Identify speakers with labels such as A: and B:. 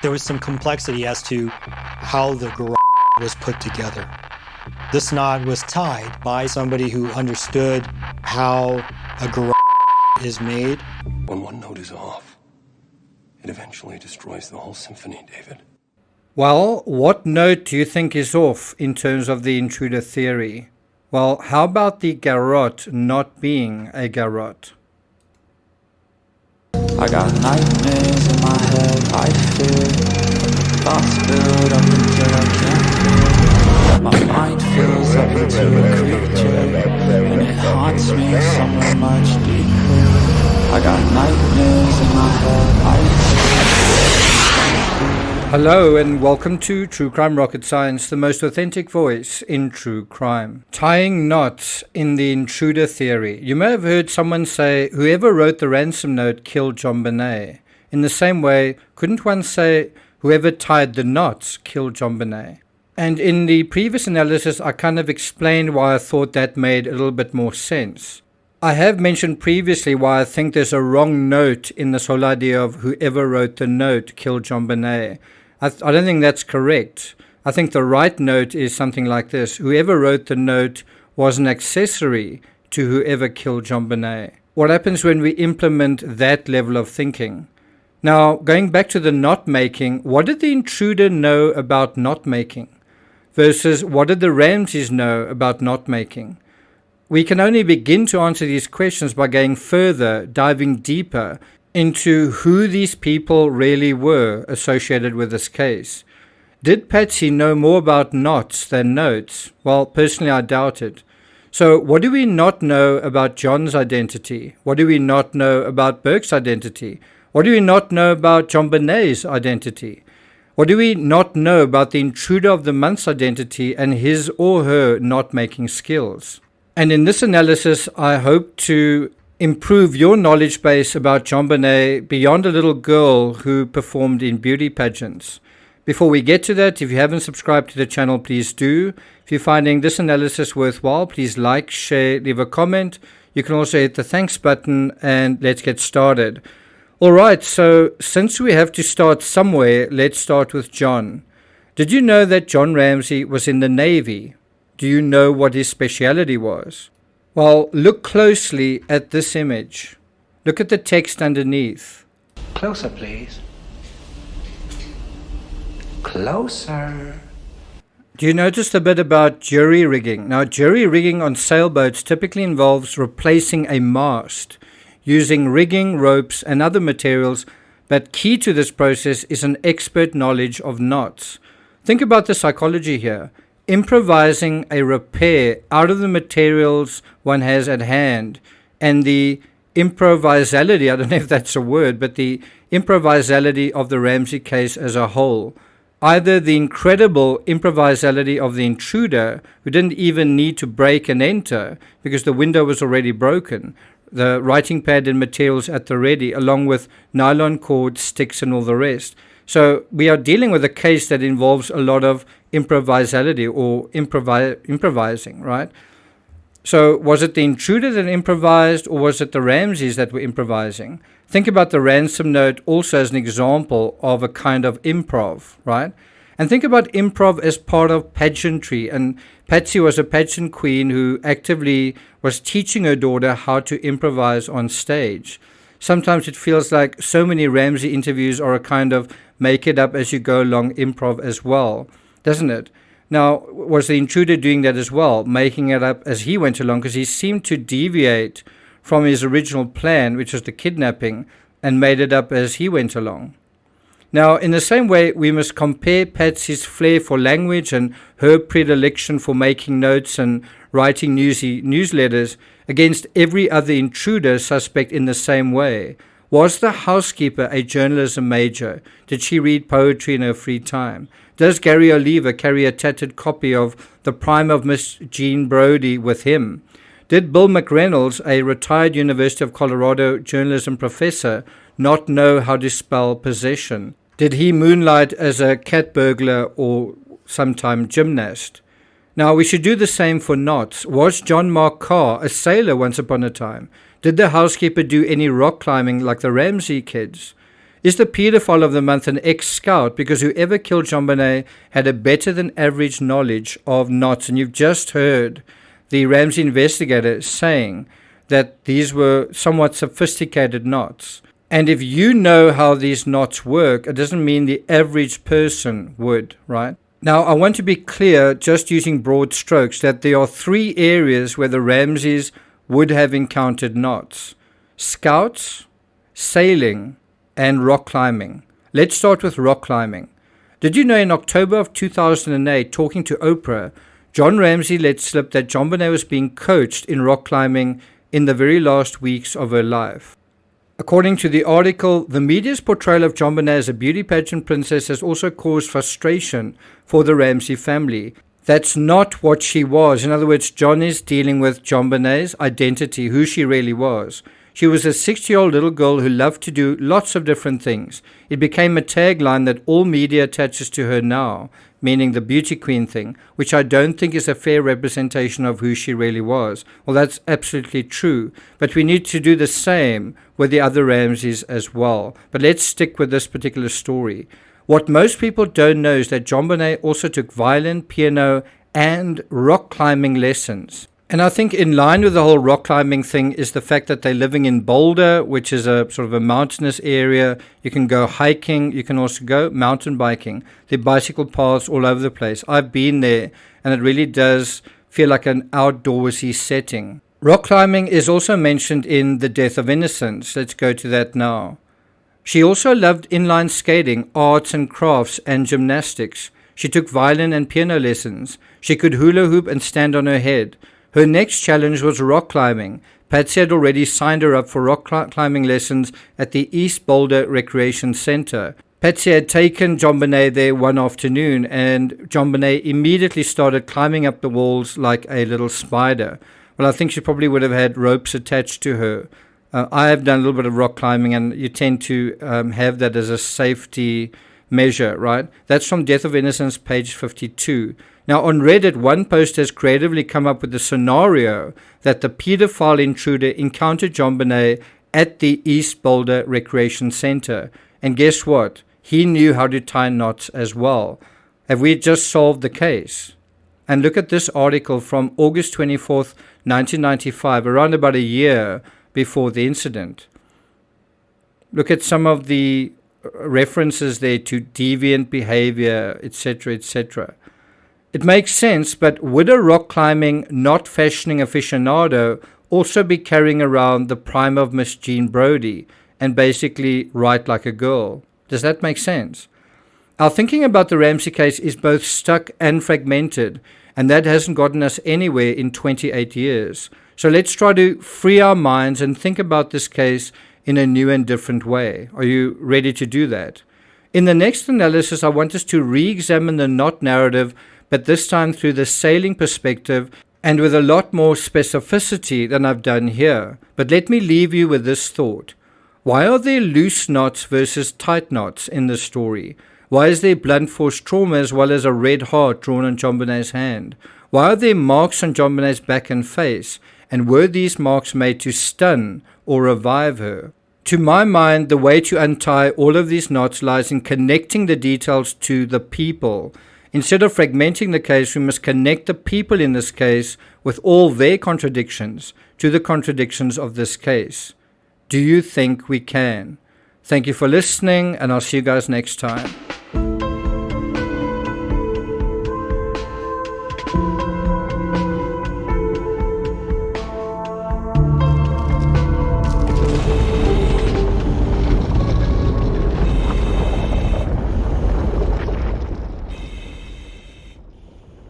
A: There was some complexity as to how the garage was put together. This knot was tied by somebody who understood how a garage is made.
B: When one note is off, it eventually destroys the whole symphony, David.
C: Well, what note do you think is off in terms of the intruder theory? Well, how about the garrote not being a garrote?
D: I got nightmares in my head, I fear thoughts build up until I can't feel. My mind fills up into a creature, and it haunts me somewhere much deeper. I got nightmares in my head, I fear.
C: Hello and welcome to True Crime Rocket Science, the most authentic voice in true crime. Tying knots in the intruder theory. You may have heard someone say, whoever wrote the ransom note killed JonBenet. In the same way, couldn't one say, whoever tied the knots killed JonBenet? And in the previous analysis, I kind of explained why I thought that made a little bit more sense. I have mentioned previously why I think there's a wrong note in this whole idea of whoever wrote the note killed JonBenet. I don't think that's correct. I think the right note is something like this. Whoever wrote the note was an accessory to whoever killed JonBenet. What happens when we implement that level of thinking? Now, going back to the knot making, what did the intruder know about knot making? Versus what did the Ramseys know about knot making? We can only begin to answer these questions by going further, diving deeper into who these people really were associated with this case. Did Patsy know more about knots than notes? Well, personally, I doubt it. So what do we not know about John's identity? What do we not know about Burke's identity? What do we not know about JonBenet's identity? What do we not know about the intruder of the month's identity and his or her knot-making skills? And in this analysis, I hope to improve your knowledge base about JonBenet beyond a little girl who performed in beauty pageants. Before we get to that, if you haven't subscribed to the channel, please do. If you're finding this analysis worthwhile, please like, share, leave a comment. You can also hit the thanks button and let's get started. All right, so since we have to start somewhere, let's start with John. Did you know that John Ramsey was in the Navy? Do you know what his specialty was? Well, look closely at this image. Look at the text underneath.
E: Closer, please. Closer.
C: Do you notice a bit about jury rigging? Now, jury rigging on sailboats typically involves replacing a mast using rigging, ropes, and other materials, but key to this process is an expert knowledge of knots. Think about the psychology here. Improvising a repair out of the materials one has at hand, and the improvisality, I don't know if that's a word, but the improvisality of the Ramsey case as a whole. Either the incredible improvisality of the intruder, who didn't even need to break and enter because the window was already broken, the writing pad and materials at the ready, along with nylon cord, sticks, and all the rest. So we are dealing with a case that involves a lot of improvisality or improvising, right? So was it the intruder that improvised, or was it the Ramseys that were improvising? Think about the ransom note also as an example of a kind of improv, right? And think about improv as part of pageantry. And Patsy was a pageant queen who actively was teaching her daughter how to improvise on stage. Sometimes it feels like so many Ramsey interviews are a kind of make it up as you go along improv as well, doesn't it? Now, was the intruder doing that as well, making it up as he went along? Because he seemed to deviate from his original plan, which was the kidnapping, and made it up as he went along. Now, in the same way, we must compare Patsy's flair for language and her predilection for making notes and writing newsletters against every other intruder suspect in the same way. Was the housekeeper a journalism major? Did she read poetry in her free time? Does Gary Oliver carry a tattered copy of The Prime of Miss Jean Brodie with him? Did Bill McReynolds, a retired University of Colorado journalism professor, not know how to spell possession? Did he moonlight as a cat burglar or sometime gymnast? Now, we should do the same for knots. Was John Mark Carr a sailor once upon a time? Did the housekeeper do any rock climbing like the Ramsey kids? Is the paedophile of the month an ex-scout because whoever killed JonBenet had a better than average knowledge of knots? And you've just heard the Ramsey investigator saying that these were somewhat sophisticated knots. And if you know how these knots work, it doesn't mean the average person would, right? Now, I want to be clear, just using broad strokes, that there are 3 areas where the Ramseys would have encountered knots: scouts, sailing, and rock climbing. Let's start with rock climbing. Did you know in October of 2008, talking to Oprah, John Ramsey let slip that JonBenet was being coached in rock climbing in the very last weeks of her life? According to the article, the media's portrayal of JonBenet as a beauty pageant princess has also caused frustration for the Ramsey family. That's not what she was. In other words, John is dealing with JonBenet's identity, who she really was. She was a 6-year-old little girl who loved to do lots of different things. It became a tagline that all media attaches to her now, meaning the beauty queen thing, which I don't think is a fair representation of who she really was. Well, that's absolutely true, but we need to do the same with the other Ramseys as well. But let's stick with this particular story. What most people don't know is that JonBenet also took violin, piano, and rock climbing lessons. And I think in line with the whole rock climbing thing is the fact that they're living in Boulder, which is a sort of a mountainous area. You can go hiking. You can also go mountain biking. There are bicycle paths all over the place. I've been there, and it really does feel like an outdoorsy setting. Rock climbing is also mentioned in The Death of Innocence. Let's go to that now. She also loved inline skating, arts and crafts, and gymnastics. She took violin and piano lessons. She could hula hoop and stand on her head. Her next challenge was rock climbing. Patsy had already signed her up for rock climbing lessons at the East Boulder Recreation Center. Patsy had taken JonBenet there one afternoon, and JonBenet immediately started climbing up the walls like a little spider. Well, I think she probably would have had ropes attached to her. I have done a little bit of rock climbing, and you tend to have that as a safety measure, right? That's from Death of Innocence, page 52. Now, on Reddit, one poster has creatively come up with the scenario that the pedophile intruder encountered JonBenet at the East Boulder Recreation Center. And guess what? He knew how to tie knots as well. Have we just solved the case? And look at this article from August 24th, 1995, around about a year before the incident. Look at some of the references there to deviant behavior, etc., etc. It makes sense, but would a rock climbing, not fashioning aficionado also be carrying around the prime of Miss Jean Brodie and basically write like a girl? Does that make sense? Our thinking about the Ramsey case is both stuck and fragmented, and that hasn't gotten us anywhere in 28 years. So let's try to free our minds and think about this case in a new and different way. Are you ready to do that? In the next analysis, I want us to re-examine the knot narrative, but this time through the sailing perspective and with a lot more specificity than I've done here. But let me leave you with this thought. Why are there loose knots versus tight knots in this story? Why is there blunt force trauma as well as a red heart drawn on JonBenet's hand? Why are there marks on JonBenet's back and face? And were these marks made to stun or revive her? To my mind, the way to untie all of these knots lies in connecting the details to the people. Instead of fragmenting the case, we must connect the people in this case with all their contradictions to the contradictions of this case. Do you think we can? Thank you for listening, and I'll see you guys next time.